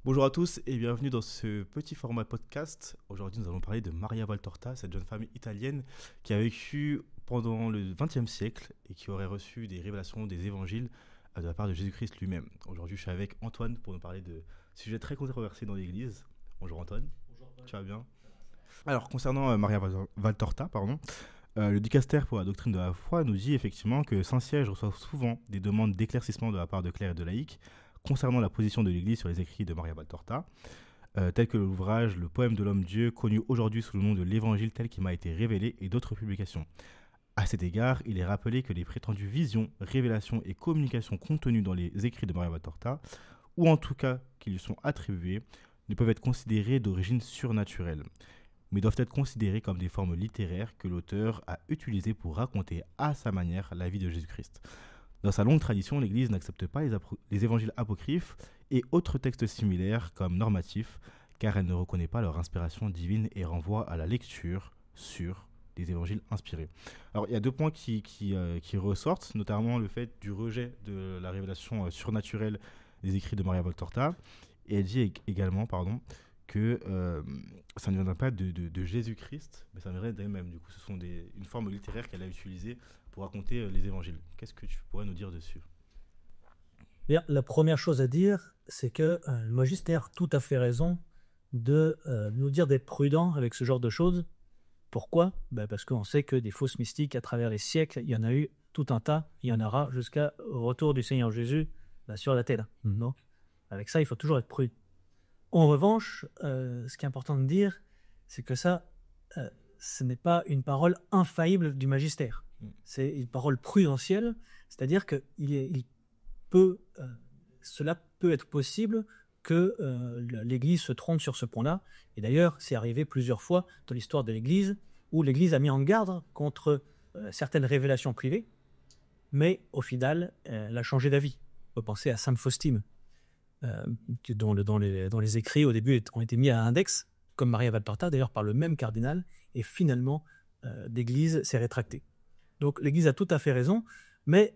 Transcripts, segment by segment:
Bonjour à tous et bienvenue dans ce petit format podcast. Aujourd'hui, nous allons parler de Maria Valtorta, cette jeune femme italienne qui a vécu pendant le XXe siècle et qui aurait reçu des révélations des évangiles de la part de Jésus-Christ lui-même. Aujourd'hui, je suis avec Antoine pour nous parler de sujets très controversés dans l'Église. Bonjour Antoine. Bonjour, Paul. Tu vas bien? Alors, concernant Maria Valtorta, le dicaster pour la doctrine de la foi nous dit effectivement que Saint-Siège reçoit souvent des demandes d'éclaircissement de la part de clercs et de laïcs concernant la position de l'Église sur les écrits de Maria Valtorta, tels que l'ouvrage Le poème de l'homme-dieu, connu aujourd'hui sous le nom de l'Évangile tel qu'il m'a été révélé, et d'autres publications. À cet égard, il est rappelé que les prétendues visions, révélations et communications contenues dans les écrits de Maria Valtorta, ou en tout cas qui lui sont attribuées, ne peuvent être considérées d'origine surnaturelle, mais doivent être considérées comme des formes littéraires que l'auteur a utilisées pour raconter à sa manière la vie de Jésus-Christ. Dans sa longue tradition, l'Église n'accepte pas les évangiles apocryphes et autres textes similaires comme normatifs, car elle ne reconnaît pas leur inspiration divine et renvoie à la lecture sur les évangiles inspirés. Alors, il y a deux points qui ressortent, notamment le fait du rejet de la révélation surnaturelle des écrits de Maria Valtorta, et elle dit également, que ça ne viendra pas de Jésus-Christ, mais ça viendrait d'elle-même. Du coup, ce sont une forme littéraire qu'elle a utilisée pour raconter les évangiles. Qu'est-ce que tu pourrais nous dire dessus? Bien, la première chose à dire, c'est que le magistère a tout à fait raison de nous dire d'être prudent avec ce genre de choses. Pourquoi? Parce qu'on sait que des fausses mystiques, à travers les siècles, il y en a eu tout un tas, il y en aura jusqu'au retour du Seigneur Jésus sur la terre. Non. Avec ça, il faut toujours être prudent. En revanche, ce qui est important de dire, c'est que ça, ce n'est pas une parole infaillible du magistère. C'est une parole prudentielle, c'est-à-dire que cela peut être possible que l'Église se trompe sur ce point-là. Et d'ailleurs, c'est arrivé plusieurs fois dans l'histoire de l'Église, où l'Église a mis en garde contre certaines révélations privées, mais au final, elle a changé d'avis. On peut penser à Sainte Faustine, dont les écrits au début ont été mis à index, comme Maria Valtorta, d'ailleurs par le même cardinal, et finalement, l'Église s'est rétractée. Donc l'Église a tout à fait raison, mais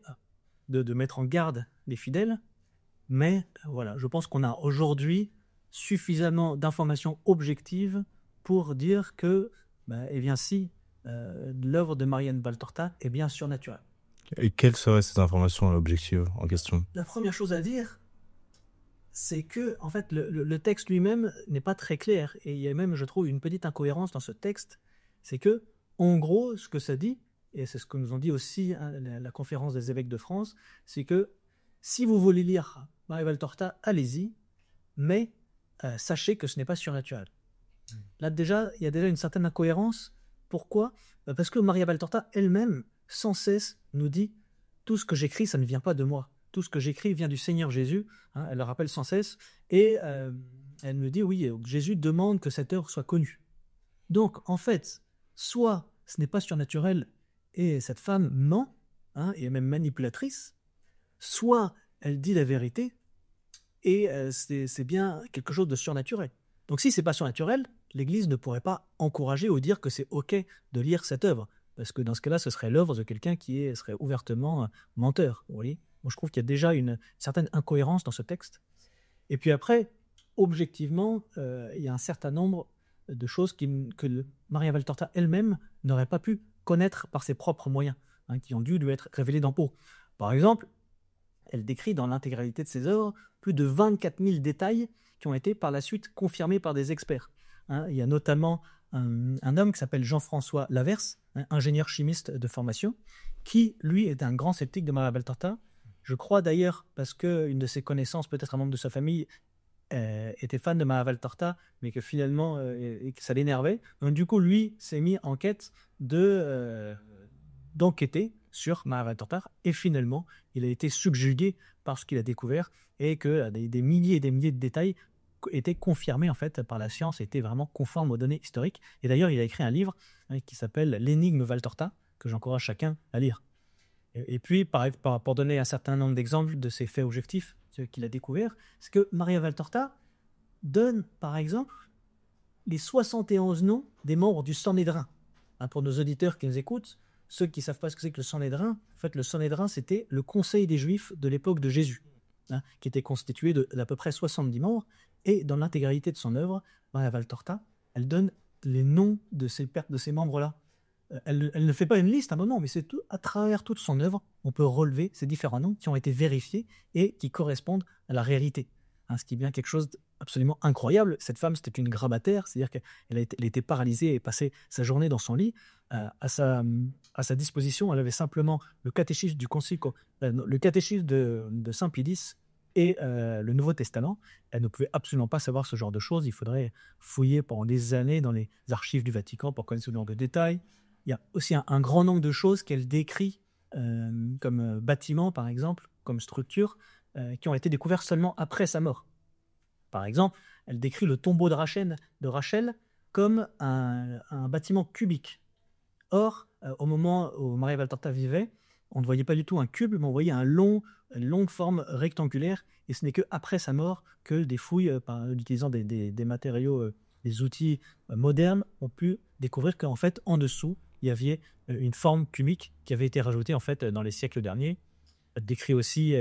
de mettre en garde les fidèles, mais voilà, je pense qu'on a aujourd'hui suffisamment d'informations objectives pour dire que, si, l'œuvre de Maria Valtorta est bien surnaturelle. Et quelles seraient ces informations objectives en question? La première chose à dire, c'est que en fait, le texte lui-même n'est pas très clair, et il y a même, je trouve, une petite incohérence dans ce texte. C'est que, en gros, ce que ça dit, et c'est ce que nous ont dit aussi la conférence des évêques de France, c'est que si vous voulez lire Maria Valtorta, allez-y, mais sachez que ce n'est pas surnaturel. Là déjà, il y a déjà une certaine incohérence. Pourquoi? Parce que Maria Valtorta elle-même, sans cesse, nous dit « tout ce que j'écris, ça ne vient pas de moi. Tout ce que j'écris vient du Seigneur Jésus. » Elle le rappelle sans cesse. Et elle me dit « oui, Jésus demande que cette œuvre soit connue. » Donc, en fait, soit ce n'est pas surnaturel et cette femme ment, et est même manipulatrice, soit elle dit la vérité et c'est bien quelque chose de surnaturel. Donc si c'est pas surnaturel, l'Église ne pourrait pas encourager ou dire que c'est ok de lire cette œuvre, parce que dans ce cas-là, ce serait l'œuvre de quelqu'un qui serait ouvertement menteur. Vous voyez? Moi, je trouve qu'il y a déjà une certaine incohérence dans ce texte. Et puis après, objectivement, il y a un certain nombre de choses que Maria Valtorta elle-même n'aurait pas pu connaître par ses propres moyens, qui ont dû lui être révélés d'en haut. Par exemple, elle décrit dans l'intégralité de ses œuvres plus de 24 000 détails qui ont été par la suite confirmés par des experts. Il y a notamment un homme qui s'appelle Jean-François Laverse, ingénieur chimiste de formation, qui, lui, est un grand sceptique de Maria Valtorta. Je crois d'ailleurs, parce qu'une de ses connaissances, peut-être un membre de sa famille, était fan de Maria Valtorta, mais que finalement, ça l'énervait. Donc, du coup, lui s'est mis en quête d'enquêter sur Maria Valtorta, et finalement, il a été subjugué par ce qu'il a découvert, et que des milliers et des milliers de détails étaient confirmés en fait par la science, étaient vraiment conformes aux données historiques. Et d'ailleurs, il a écrit un livre qui s'appelle L'énigme Valtorta, que j'encourage chacun à lire. Et puis, pour donner un certain nombre d'exemples de ces faits objectifs qu'il a découverts, c'est que Maria Valtorta donne, par exemple, les 71 noms des membres du Sanhédrin. Pour nos auditeurs qui nous écoutent, ceux qui ne savent pas ce que c'est que le Sanhédrin, en fait, le Sanhédrin, c'était le conseil des Juifs de l'époque de Jésus, qui était constitué d'à peu près 70 membres. Et dans l'intégralité de son œuvre, Maria Valtorta, elle donne les noms de ces membres-là. Elle ne fait pas une liste à un moment, mais c'est tout, à travers toute son œuvre, on peut relever ces différents noms qui ont été vérifiés et qui correspondent à la réalité. Ce qui est bien quelque chose d'absolument incroyable. Cette femme, c'était une grabataire, c'est-à-dire qu'elle était paralysée et passait sa journée dans son lit. À sa disposition, elle avait simplement le catéchisme du concile, le catéchisme de Saint Pie X et le Nouveau Testament. Elle ne pouvait absolument pas savoir ce genre de choses. Il faudrait fouiller pendant des années dans les archives du Vatican pour connaître ce genre de détails. Il y a aussi un grand nombre de choses qu'elle décrit comme bâtiments, par exemple, comme structures, qui ont été découvertes seulement après sa mort. Par exemple, elle décrit le tombeau de Rachel comme un bâtiment cubique. Or, au moment où Maria Valtorta vivait, on ne voyait pas du tout un cube, mais on voyait une longue forme rectangulaire, et ce n'est qu'après sa mort que des fouilles, en utilisant des matériaux, des outils modernes, ont pu découvrir qu'en fait, en dessous, il y avait une forme cubique qui avait été rajoutée en fait, dans les siècles derniers. Elle décrit aussi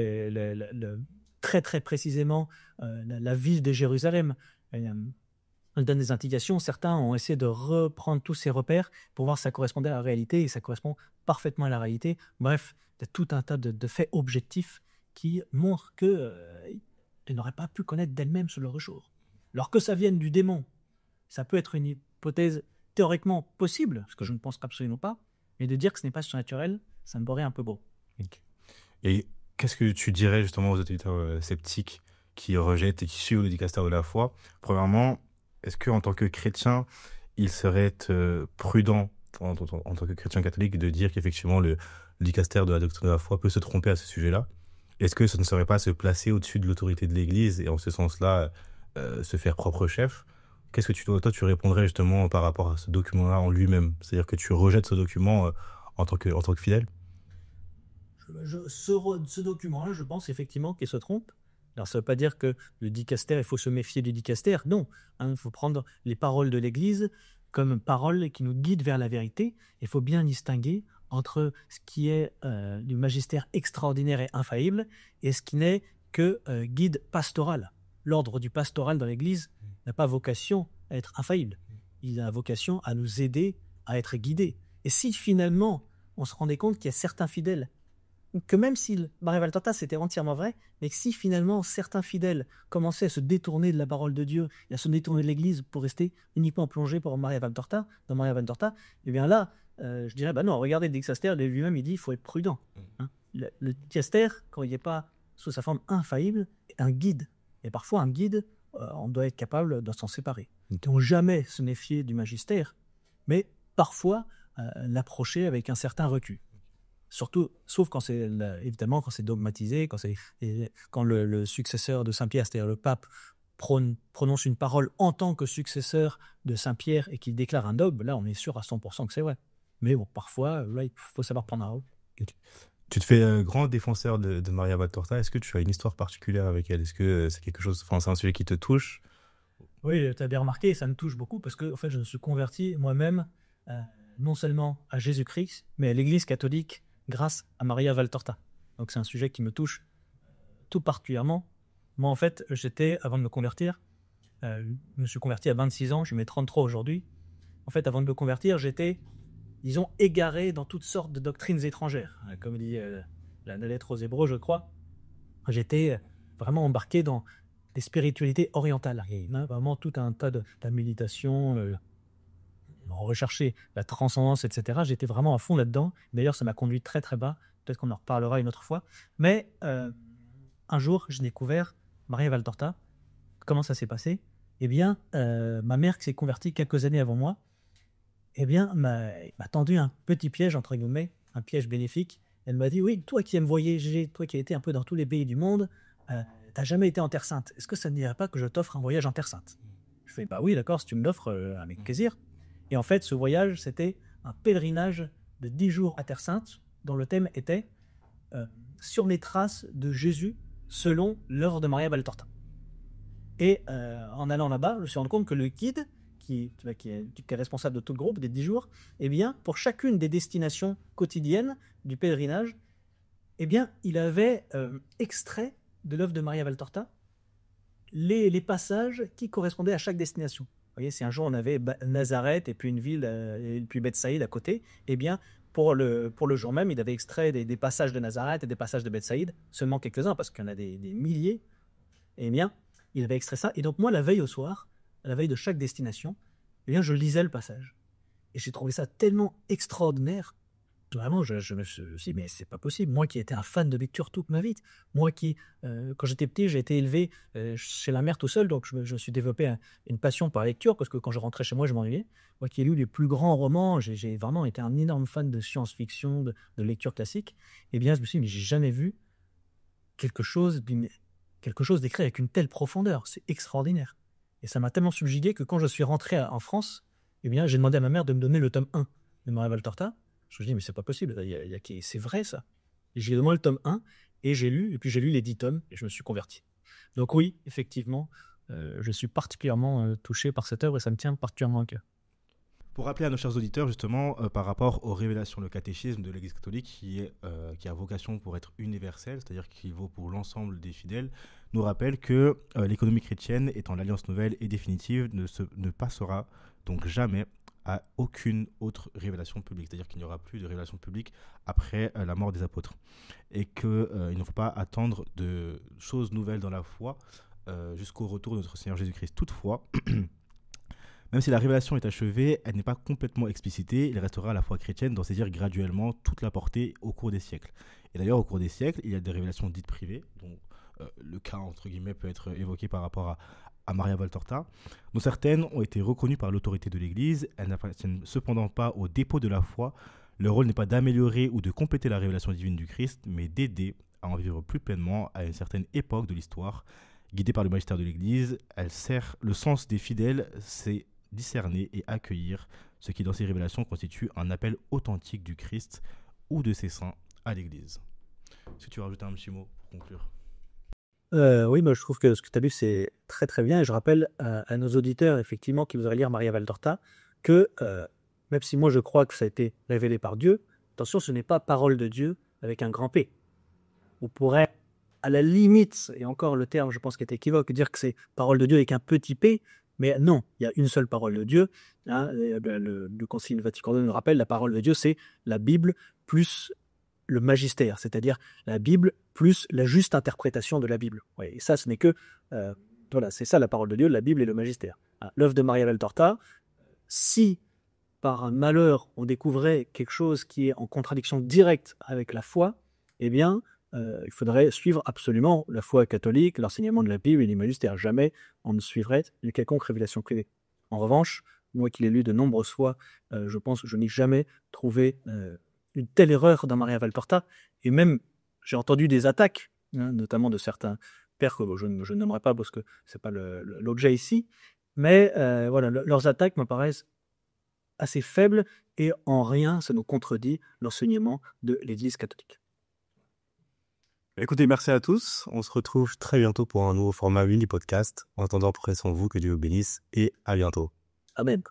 très très précisément la ville de Jérusalem. Elle donne des indications. Certains ont essayé de reprendre tous ces repères pour voir si ça correspondait à la réalité, et ça correspond parfaitement à la réalité. Bref, il y a tout un tas de faits objectifs qui montrent qu'elle n'aurait pas pu connaître d'elle-même ce genre de choses. Alors que ça vienne du démon, ça peut être une hypothèse théoriquement possible, ce que je ne pense absolument pas, mais de dire que ce n'est pas surnaturel, ça me paraît un peu beau. Okay. Et qu'est-ce que tu dirais justement aux auditeurs sceptiques qui rejettent et qui suivent le dicastère de la foi? Premièrement, est-ce qu'en tant que chrétien, il serait prudent, en tant que chrétien catholique, de dire qu'effectivement le dicastère de la doctrine de la foi peut se tromper à ce sujet-là? Est-ce que ça ne serait pas se placer au-dessus de l'autorité de l'Église et en ce sens-là se faire propre chef? Qu'est-ce que toi tu répondrais justement par rapport à ce document-là en lui-même? C'est-à-dire que tu rejettes ce document en tant que fidèle? Ce document-là, je pense effectivement qu'il se trompe. Alors, ça ne veut pas dire que le dicastère, il faut se méfier du dicastère. Non, il faut prendre les paroles de l'Église comme paroles qui nous guident vers la vérité. Il faut bien distinguer entre ce qui est du magistère extraordinaire et infaillible et ce qui n'est que guide pastoral. L'ordre du pastoral dans l'Église n'a pas vocation à être infaillible. Il a vocation à nous aider à être guidés. Et si finalement, on se rendait compte qu'il y a certains fidèles, que même si Maria Valtorta c'était entièrement vrai, mais que si finalement certains fidèles commençaient à se détourner de la parole de Dieu et à se détourner de l'Église pour rester uniquement plongés dans Maria Valtorta, eh bien là, je dirais, non, regardez le dicastère, lui-même il dit il faut être prudent. Le dicastère, quand il n'est pas sous sa forme infaillible, est un guide. Et parfois un guide, on doit être capable de s'en séparer. Donc jamais se méfier du magistère, mais parfois l'approcher avec un certain recul. Surtout, sauf quand c'est évidemment quand c'est dogmatisé, quand le successeur de Saint Pierre, c'est-à-dire le pape, prononce une parole en tant que successeur de Saint Pierre et qu'il déclare un dogme, là on est sûr à 100% que c'est vrai. Mais bon, parfois, là, il faut savoir prendre un haut. Tu te fais grand défenseur de Maria Valtorta. Est-ce que tu as une histoire particulière avec elle? Est-ce que c'est quelque chose, c'est un sujet qui te touche? Oui, tu as bien remarqué, ça me touche beaucoup parce que en fait, je me suis converti moi-même non seulement à Jésus-Christ, mais à l'Église catholique grâce à Maria Valtorta. Donc c'est un sujet qui me touche tout particulièrement. Moi, en fait, avant de me convertir, je me suis converti à 26 ans, je mets 33 aujourd'hui. En fait, avant de me convertir, j'étais, disons, égaré dans toutes sortes de doctrines étrangères. Comme dit la lettre aux Hébreux, je crois. J'étais vraiment embarqué dans des spiritualités orientales. Il y a vraiment tout un tas de méditation, rechercher la transcendance, etc. J'étais vraiment à fond là-dedans. D'ailleurs, ça m'a conduit très très bas. Peut-être qu'on en reparlera une autre fois. Mais un jour, j'ai découvert Maria Valtorta. Comment ça s'est passé? Eh bien, ma mère qui s'est convertie quelques années avant moi, eh bien, m'a tendu un petit piège, entre guillemets, un piège bénéfique. Elle m'a dit, oui, toi qui aimes voyager, toi qui as été un peu dans tous les pays du monde, t'as jamais été en Terre Sainte. Est-ce que ça ne dirait pas que je t'offre un voyage en Terre Sainte? Je fais, oui, d'accord, si tu me l'offres, avec plaisir. Et en fait, ce voyage, c'était un pèlerinage de 10 jours à Terre Sainte, dont le thème était sur les traces de Jésus selon l'œuvre de Maria Valtorta. Et en allant là-bas, je me suis rendu compte que le guide, qui est responsable de tout le groupe, des 10 jours, eh bien, pour chacune des destinations quotidiennes du pèlerinage, eh bien, il avait extrait de l'œuvre de Maria Valtorta les passages qui correspondaient à chaque destination. Vous voyez, si un jour on avait Nazareth et puis une ville, et puis Bethsaïde à côté, eh bien, pour le jour même, il avait extrait des passages de Nazareth et des passages de Bethsaïde, seulement quelques-uns, parce qu'il y en a des milliers. Eh bien, il avait extrait ça. Et donc, moi, la veille au soir, à la veille de chaque destination, eh bien, je lisais le passage. Et j'ai trouvé ça tellement extraordinaire. Vraiment, je me suis dit, mais c'est pas possible. Moi qui étais un fan de lecture toute ma vie, moi qui, quand j'étais petit, j'ai été élevé chez la mère tout seul, donc je me suis développé une passion pour la lecture, parce que quand je rentrais chez moi, je m'ennuyais. Moi qui ai lu les plus grands romans, j'ai vraiment été un énorme fan de science-fiction, de lecture classique. Eh bien, je me suis dit, mais j'ai jamais vu quelque chose d'écrit avec une telle profondeur. C'est extraordinaire. Et ça m'a tellement subjugué que quand je suis rentré en France, eh bien, j'ai demandé à ma mère de me donner le tome 1 de Maria Valtorta. Je me suis dit, mais c'est pas possible, c'est vrai ça. Et j'ai demandé le tome 1 et j'ai lu, et puis j'ai lu les 10 tomes et je me suis converti. Donc oui, effectivement, je suis particulièrement touché par cette œuvre et ça me tient particulièrement à cœur. Pour rappeler à nos chers auditeurs, justement, par rapport aux révélations, le catéchisme de l'Église catholique, qui a vocation pour être universel, c'est-à-dire qu'il vaut pour l'ensemble des fidèles, nous rappelle que l'économie chrétienne, étant l'alliance nouvelle et définitive, ne passera donc jamais à aucune autre révélation publique. C'est-à-dire qu'il n'y aura plus de révélation publique après la mort des apôtres. Et qu'il ne faut pas attendre de choses nouvelles dans la foi jusqu'au retour de notre Seigneur Jésus-Christ. Toutefois, même si la révélation est achevée, elle n'est pas complètement explicitée. Il restera la foi chrétienne d'en saisir graduellement toute la portée au cours des siècles. Et d'ailleurs, au cours des siècles, il y a des révélations dites privées, dont le cas, entre guillemets, peut être évoqué par rapport à Maria Valtorta, dont certaines ont été reconnues par l'autorité de l'Église. Elles n'appartiennent cependant pas au dépôt de la foi. Leur rôle n'est pas d'améliorer ou de compléter la révélation divine du Christ, mais d'aider à en vivre plus pleinement à une certaine époque de l'histoire. Guidée par le magistère de l'Église, elle sert le sens des fidèles, c'est discerner et accueillir ce qui dans ces révélations constitue un appel authentique du Christ ou de ses saints à l'Église. Est-ce que tu veux rajouter un petit mot pour conclure ? Oui, je trouve que ce que tu as lu, c'est très très bien. Et je rappelle à nos auditeurs, effectivement, qui voudraient lire Maria Valtorta, que même si moi je crois que ça a été révélé par Dieu, attention, ce n'est pas parole de Dieu avec un grand P. On pourrait, à la limite, et encore le terme, je pense, qui est équivoque, dire que c'est parole de Dieu avec un petit p, mais non, il y a une seule parole de Dieu. Hein, le Concile Vatican II nous rappelle, la parole de Dieu, c'est la Bible plus le magistère, c'est-à-dire la Bible plus la juste interprétation de la Bible. Ouais, et ça, ce n'est que... voilà, c'est ça la parole de Dieu, la Bible et le magistère. Hein, l'œuvre de Maria Valtorta, si par un malheur on découvrait quelque chose qui est en contradiction directe avec la foi, eh bien, il faudrait suivre absolument la foi catholique, l'enseignement de la Bible et du magistère. Jamais on ne suivrait une quelconque révélation privée. En revanche, moi qui l'ai lu de nombreuses fois, je pense que je n'ai jamais trouvé une telle erreur dans Maria Valtorta. Et même, j'ai entendu des attaques, hein, notamment de certains pères que je ne nommerai pas parce que ce n'est pas l'objet ici, mais voilà, leurs attaques me paraissent assez faibles et en rien ça nous contredit l'enseignement de l'Église catholique. Écoutez, merci à tous. On se retrouve très bientôt pour un nouveau format mini podcast. En attendant, prenez soin de vous, que Dieu vous bénisse et à bientôt. Amen.